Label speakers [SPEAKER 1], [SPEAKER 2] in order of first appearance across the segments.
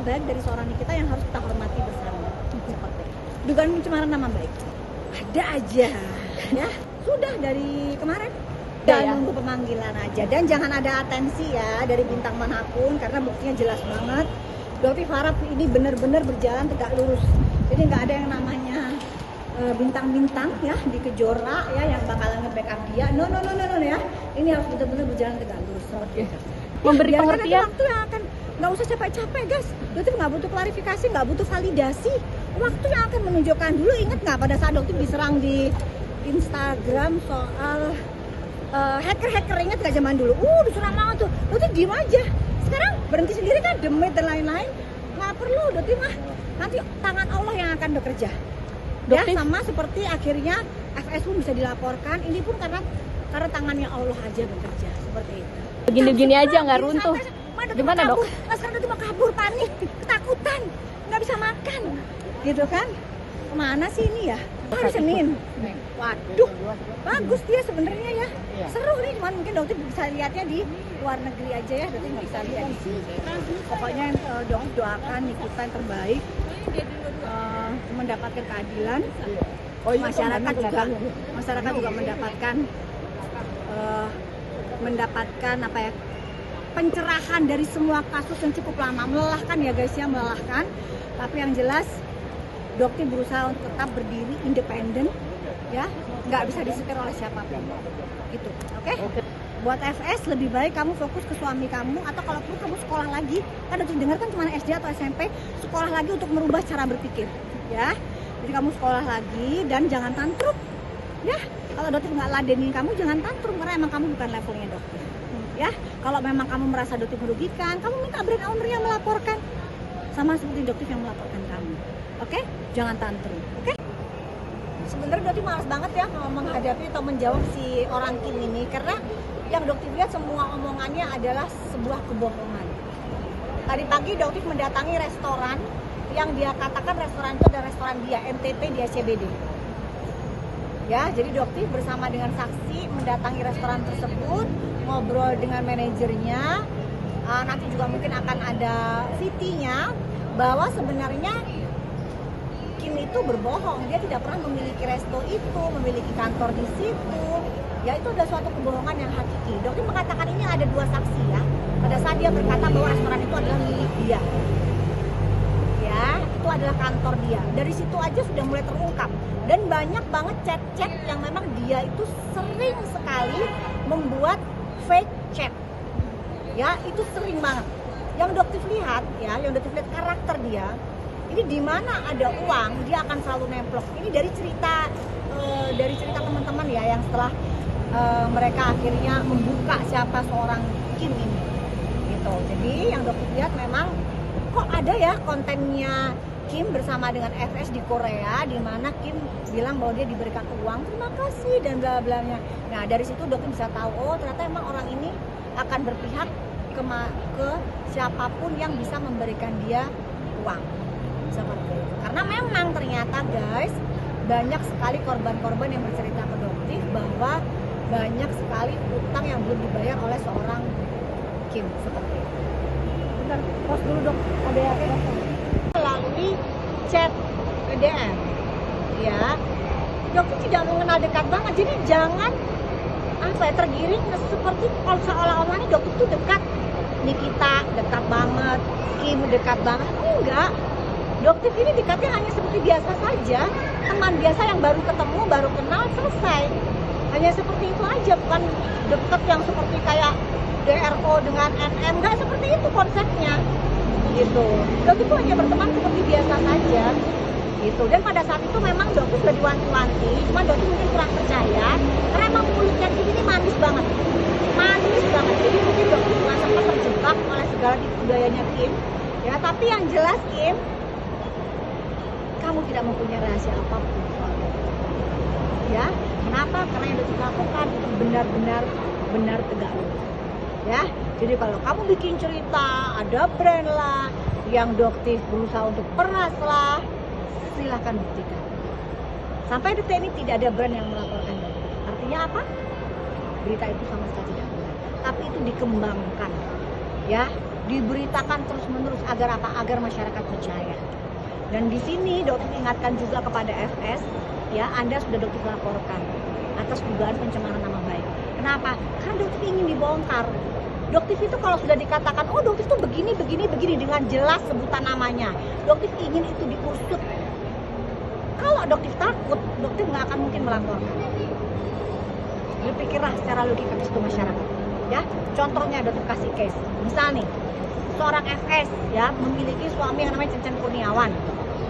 [SPEAKER 1] baik dari seorang Nikita yang harus kita hormati bersama. Seperti dugaan pencemaran nama baik. Ada aja, ya. Sudah dari kemarin. Dan nunggu pemanggilan aja. Dan jangan ada atensi ya dari bintang manapun karena buktinya jelas banget. Dokter harap ini benar-benar berjalan tegak lurus. Jadi nggak ada yang namanya bintang-bintang ya di Kejora ya yang bakalan nge-backup dia. No ya. Ini harus benar-benar berjalan tegak lurus.
[SPEAKER 2] Memberi pengertian.
[SPEAKER 1] Waktu yang akan nggak usah capek-capek guys. Dokter nggak butuh klarifikasi, nggak butuh validasi. Waktu yang akan menunjukkan. Dulu ingat nggak pada saat dokter diserang di Instagram soal hacker ingat gak zaman dulu? Diserang banget tuh. Dokter diem aja. Sekarang berhenti sendiri kan, demit dan lain-lain. Nggak perlu, dokter mah nanti tangan Allah yang akan bekerja. Ya, sama seperti akhirnya FS pun bisa dilaporkan. Ini pun karena tangannya Allah aja bekerja seperti itu.
[SPEAKER 2] Begini-begini aja nggak runtuh. Gimana dok?
[SPEAKER 1] Sekarang dokter mau kabur, panik, ketakutan, nggak bisa makan, gitu kan? Kemana sih ini ya? Hari Senin. Waduh, bagus dia sebenarnya ya. Seru nih, cuman mungkin dokter bisa lihatnya di luar negeri aja ya, dokter nggak bisa lihat di sini. Pokoknya doakan Nikita yang terbaik, mendapatkan keadilan. Masyarakat juga mendapatkan apa ya? Pencerahan dari semua kasus yang cukup lama, melelahkan ya guys ya, melelahkan. Tapi yang jelas dokter berusaha untuk tetap berdiri independen, ya, nggak bisa disetir oleh siapapun, gitu, oke? Buat FS lebih baik kamu fokus ke suami kamu atau kalau perlu kamu sekolah lagi. Kan dokter dengar kan cuma SD atau SMP, sekolah lagi untuk merubah cara berpikir, ya. Jadi kamu sekolah lagi dan jangan tantrum, ya. Kalau dokter nggak ladenin kamu jangan tantrum karena emang kamu bukan levelnya dokter, ya. Kalau memang kamu merasa dokter merugikan, kamu minta brand owner yang melaporkan, sama seperti dokter yang melaporkan kamu. Oke, jangan tantrum. Oke. Sebenarnya dokter malas banget ya menghadapi atau menjawab si orang Kim ini karena yang dokter lihat semua omongannya adalah sebuah kebohongan. Tadi pagi dokter mendatangi restoran yang dia katakan restoran itu adalah restoran dia, MTP di SCBD. Ya, jadi dokter bersama dengan saksi mendatangi restoran tersebut, ngobrol dengan manajernya. Nanti juga mungkin akan ada VT-nya bahwa sebenarnya Kim itu berbohong, dia tidak pernah memiliki resto itu, memiliki kantor di situ. Ya itu adalah suatu kebohongan yang hakiki. Dokter mengatakan ini ada dua saksi ya. Pada saat dia berkata bahwa restoran itu adalah milik dia. Ya, itu adalah kantor dia. Dari situ aja sudah mulai terungkap. Dan banyak banget chat-chat yang memang dia itu sering sekali membuat fake chat. Ya, itu sering banget. Yang dokter lihat ya, yang dokter lihat karakter dia. Ini di mana ada uang dia akan selalu nemplok. Ini dari cerita teman-teman ya yang setelah mereka akhirnya membuka siapa seorang Kim ini, gitu. Jadi yang dokter lihat memang kok ada ya kontennya Kim bersama dengan FS di Korea, di mana Kim bilang bahwa dia diberikan uang, terima kasih dan bla blanya. Nah dari situ dokter bisa tahu oh ternyata emang orang ini akan berpihak ke siapapun yang bisa memberikan dia uang. Seperti itu. Karena memang ternyata guys banyak sekali korban-korban yang bercerita ke dokter bahwa banyak sekali utang yang belum dibayar oleh seorang Kim seperti itu. Bentar, pause dulu dok. Ada yang melalui chat DM, ya. Dokter tidak mengenal dekat banget, jadi jangan tergiring seperti kalau seolah-olah nih dokter tuh dekat, Nikita dekat banget, Kim dekat banget, enggak. Dokter ini dekatnya hanya seperti biasa saja, teman biasa yang baru ketemu, baru kenal, selesai. Hanya seperti itu aja, bukan dekat yang seperti kayak DRO dengan NM, enggak seperti itu konsepnya, gitu. Dokter itu hanya berteman seperti biasa saja, gitu. Dan pada saat itu memang dokter sudah diwanti-wanti, cuma dokter mungkin kurang percaya, karena emang mulutnya ini manis banget, Jadi mungkin dokter merasa terjebak oleh segala budayanya Kim, ya. Tapi yang jelas Kim, kamu tidak mempunyai rahasia apapun soal dokter. Ya, kenapa? Karena yang dokter lakukan itu benar tegak lurus. Ya, jadi kalau kamu bikin cerita, ada brand lah, yang dokter berusaha untuk peras lah, silahkan buktikan. Sampai detik ini tidak ada brand yang melaporkan dokter. Artinya apa? Berita itu sama sekali tidak benar. Tapi itu dikembangkan, ya, diberitakan terus-menerus agar apa? Agar masyarakat percaya. Dan di sini dokter ingatkan juga kepada FS, ya, Anda sudah dokter laporkan atas dugaan pencemaran nama baik. Kenapa? Karena dokter ingin dibongkar. Dokter itu kalau sudah dikatakan, oh dokter itu begini dengan jelas sebutan namanya, dokter ingin itu diusut. Kalau dokter takut, dokter nggak akan mungkin melaporkan. Berpikirlah secara logika ke situ masyarakat. Ya, contohnya dokter kasih case. Misal nih, seorang FS ya memiliki suami yang namanya Cencen Kurniawan.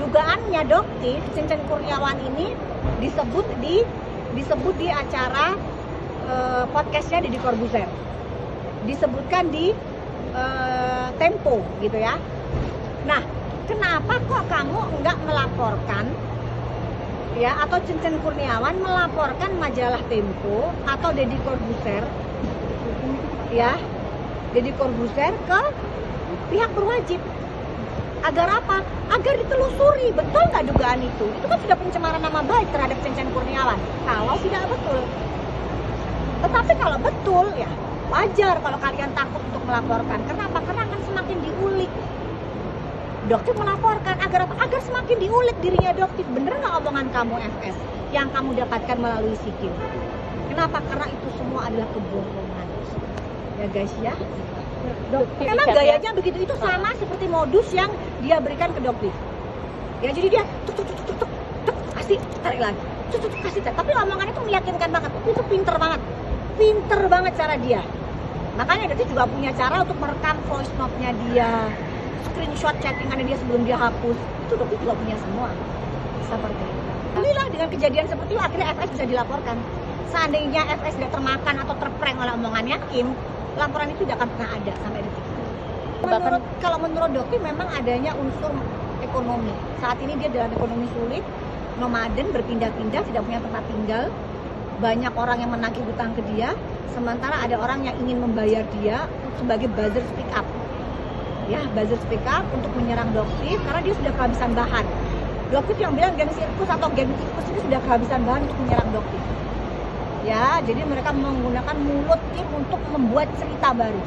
[SPEAKER 1] Dugaannya dokter Cencen Kurniawan ini disebut di acara podcastnya Deddy Corbuzier, disebutkan di Tempo gitu ya. Nah, kenapa kok kamu nggak melaporkan ya, atau Cencen Kurniawan melaporkan majalah Tempo atau Deddy Corbuzier ya, Deddy Corbuzier ke pihak berwajib? Agar apa? Agar ditelusuri betul nggak dugaan itu. Itu kan sudah pencemaran nama baik terhadap Cencen Kurniawan. Kalau tidak betul. Tetapi kalau betul ya wajar kalau kalian takut untuk melaporkan. Kenapa? Karena akan semakin diulik. Dokter melaporkan agar apa? Agar semakin diulik dirinya dokter. Bener nggak omongan kamu FS yang kamu dapatkan melalui sikil? Kenapa? Karena itu semua adalah kebohongan. Ya guys ya. Memang gayanya begitu, itu sama seperti modus yang dia berikan ke dokter. Ya jadi dia tuk kasih tarik lagi, kasih tarik. Tapi omongannya itu meyakinkan banget, itu pinter banget cara dia. Makanya dokter juga punya cara untuk merekam voice note-nya dia, screenshot chattingannya dia sebelum dia hapus. Itu dokter juga punya semua. Seperti itu. Alhamdulillah dengan kejadian seperti itu akhirnya FS bisa dilaporkan. Seandainya FS tidak termakan atau terprank oleh omongannya Kim, laporan itu tidak akan pernah ada sampai detik ini. Kalau menurut dokter memang adanya unsur ekonomi. Saat ini dia dalam ekonomi sulit, nomaden, berpindah-pindah, tidak punya tempat tinggal. Banyak orang yang menagih hutang ke dia, sementara ada orang yang ingin membayar dia sebagai buzzer speak up. Ya, buzzer speak up untuk menyerang dokter karena dia sudah kehabisan bahan. Dokter yang bilang geng sirkus atau geng tikus ini sudah kehabisan bahan untuk menyerang dokter. Ya, jadi mereka menggunakan mulut Kim untuk membuat cerita baru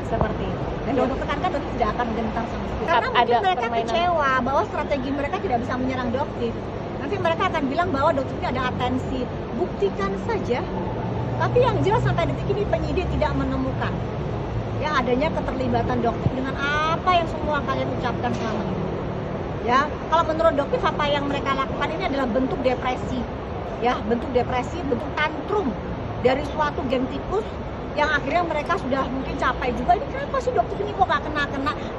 [SPEAKER 1] seperti itu. Dan dokter kan dokter tidak akan gentar sama sekali. Karena mungkin mereka kecewa bahwa strategi mereka tidak bisa menyerang dokter. Nanti mereka akan bilang bahwa dokter ini ada atensi. Buktikan saja. Tapi yang jelas sampai detik ini penyidik tidak menemukan ya adanya keterlibatan dokter dengan apa yang semua kalian ucapkan selama ini. Ya, kalau menurut dokter apa yang mereka lakukan ini adalah bentuk depresi. Ya, bentuk depresi, bentuk tantrum dari suatu geng tikus yang akhirnya mereka sudah mungkin capai juga. Ini kenapa sih dokter ini kok gak kena?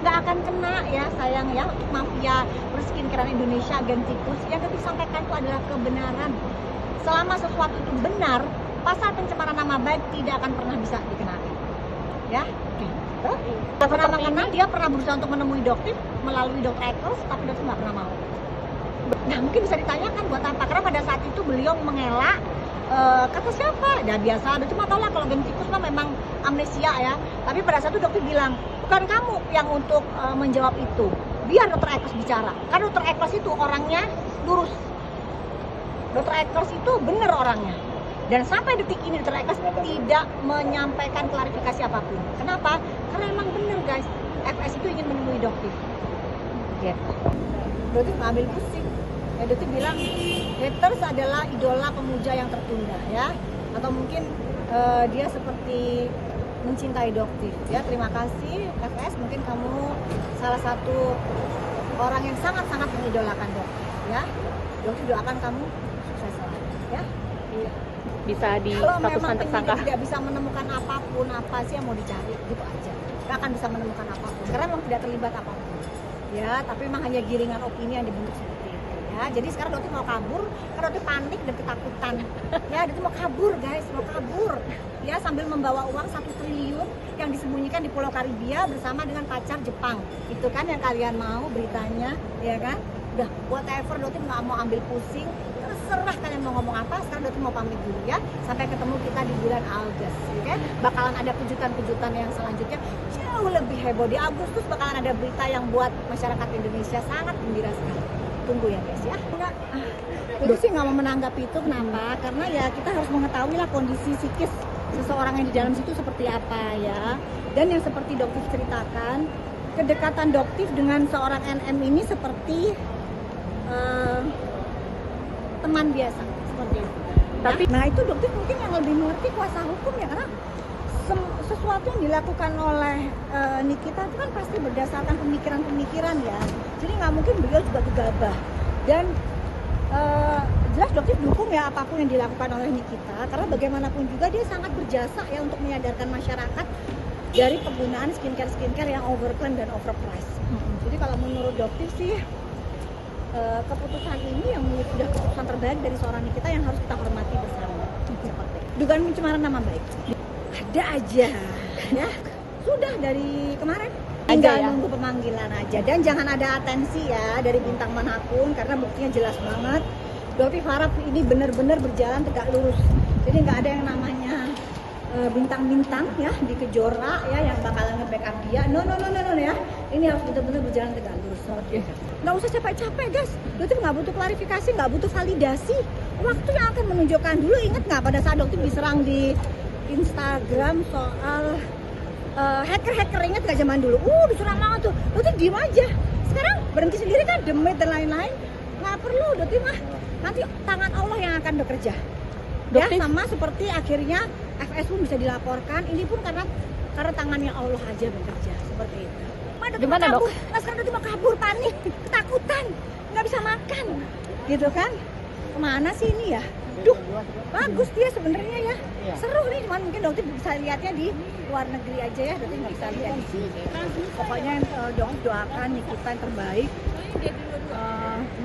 [SPEAKER 1] Gak akan kena ya sayang ya, untuk mafia perskincarean Indonesia, geng tikus. Yang dokter sampaikan itu adalah kebenaran. Selama sesuatu itu benar, pasal pencemaran nama baik tidak akan pernah bisa dikenakan. Ya, oke. Gak pernah mengenal, dia pernah berusaha untuk menemui dokter melalui dokter Eccles, tapi dokter gak pernah mau. Nah mungkin bisa ditanyakan buat apa, karena pada saat itu beliau mengelak kata siapa? Nah biasa, udah cuma tau lah kalau geng tikus mah memang amnesia ya. Tapi pada saat itu dokter bilang, bukan kamu yang untuk menjawab itu, biar dokter Eccles bicara. Karena dokter Eccles itu orangnya lurus, dokter Eccles itu bener orangnya. Dan sampai detik ini dokter Eccles tidak menyampaikan klarifikasi apapun. Kenapa? Karena emang bener guys, FS itu ingin menemui dokter. Gitu. Dokter ngambil pusing. Ya, dokter bilang haters adalah idola pemuja yang tertunda ya, atau mungkin dia seperti mencintai dokter ya. Terima kasih FS, mungkin kamu salah satu orang yang sangat-sangat mengidolakan dokter ya. Dokter doakan kamu sukses selalu ya. Iya.
[SPEAKER 2] Bisa di
[SPEAKER 1] kalau
[SPEAKER 2] statuskan tersangka.
[SPEAKER 1] Tidak bisa menemukan apapun, apa sih yang mau dicari, gitu aja. Gak akan bisa menemukan apapun karena memang tidak terlibat apapun ya, tapi memang hanya giringan opini yang dibentuk seperti itu ya. Jadi sekarang dokter mau kabur karena dokter panik dan ketakutan ya. Dokter mau kabur guys, mau kabur ya, sambil membawa uang 1 triliun yang disembunyikan di Pulau Karibia bersama dengan pacar Jepang. Itu kan yang kalian mau beritanya ya kan. Udah, whatever, dokter nggak mau ambil pusing, terserah kalian mau ngomong apa. Sekarang dokter mau pamit dulu ya, sampai ketemu kita di bulan Agustus, oke? Bakalan ada kejutan-kejutan yang selanjutnya jauh lebih heboh. Di Agustus bakalan ada berita yang buat masyarakat Indonesia sangat gembira sekali. Tunggu ya guys ya. Dokter sih nggak mau menanggapi itu, kenapa? Karena ya kita harus mengetahui lah kondisi psikis seseorang yang di dalam situ seperti apa ya. Dan yang seperti Doktif ceritakan, kedekatan Doktif dengan seorang NM ini seperti teman biasa seperti itu.
[SPEAKER 2] Tapi
[SPEAKER 1] Nah itu Doktif mungkin yang lebih mengerti kuasa hukum ya, karena sesuatu yang dilakukan oleh Nikita itu kan pasti berdasarkan pemikiran-pemikiran ya. Jadi nggak mungkin beliau juga gegabah. Dan jelas Doktif dukung ya apapun yang dilakukan oleh Nikita, karena bagaimanapun juga dia sangat berjasa ya untuk menyadarkan masyarakat dari penggunaan skincare yang overclaim dan overprice. Jadi kalau menurut Doktif sih keputusan ini yang sudah keputusan terbaik dari seorang Nikita yang harus kita hormati bersama. Seperti dugaan pencemaran nama baik. Ada aja ya. Sudah dari kemarin tinggal
[SPEAKER 2] ya?
[SPEAKER 1] nunggu pemanggilan aja, dan jangan ada atensi ya dari bintang manapun karena buktinya jelas banget. Doktif harap ini benar-benar berjalan tegak lurus. Jadi nggak ada yang namanya bintang-bintang ya di Kejora ya yang bakalan nge-backup dia. No ya. Ini harus benar-benar berjalan tegak lurus. Nggak usah capek-capek guys. Doktif nggak butuh klarifikasi, nggak butuh validasi. Waktu yang akan menunjukkan. Dulu inget nggak pada saat Doktif diserang di Instagram soal hacker inget gak zaman dulu? Diserang banget tuh. Doktif diem aja. Sekarang berhenti sendiri kan, demit dan lain-lain. Nggak perlu Doktif mah. Nanti tangan Allah yang akan bekerja. Ya sama seperti akhirnya FS pun bisa dilaporkan. Ini pun karena tangannya Allah aja bekerja seperti itu.
[SPEAKER 2] Gimana dok?
[SPEAKER 1] Sekarang Doktif mah kabur, panik, ketakutan, nggak bisa makan, gitu kan? Kemana sih ini ya? Duh, bagus dia sebenarnya ya. Seru nih, cuman mungkin Doktif bisa lihatnya di luar negeri aja ya. Doktif nggak bisa lihat di sini. Pokoknya Doktif doakan Nikita yang terbaik,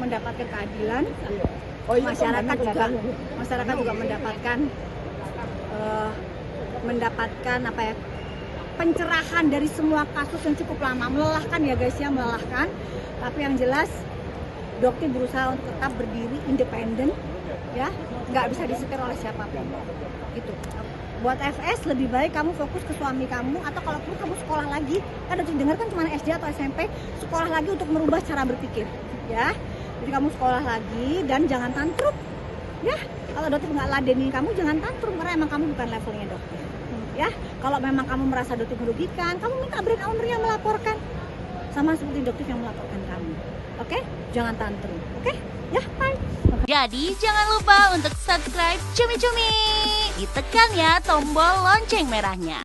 [SPEAKER 1] mendapatkan keadilan. Masyarakat juga mendapatkan apa ya, pencerahan dari semua kasus yang cukup lama. Melelahkan ya guys ya, melelahkan. Tapi yang jelas Doktif berusaha untuk tetap berdiri independen ya, nggak bisa disetir oleh siapapun gitu. Buat FS lebih baik kamu fokus ke suami kamu, atau kalau perlu kamu sekolah lagi. Kan Doktif dengar kan cuma SD atau SMP, sekolah lagi untuk merubah cara berpikir ya. Jadi kamu sekolah lagi dan jangan tantrum ya. Kalau Doktif nggak ladenin kamu, jangan tantrum karena emang kamu bukan levelnya Doktif ya. Kalau memang kamu merasa Doktif merugikan, kamu minta brand owner yang melaporkan, sama seperti Doktif yang melaporkan kamu. Oke? Jangan tantrum. Oke? Ya, bye.
[SPEAKER 3] Jadi jangan lupa untuk subscribe Cumi Cumi. Ditekan ya tombol lonceng merahnya.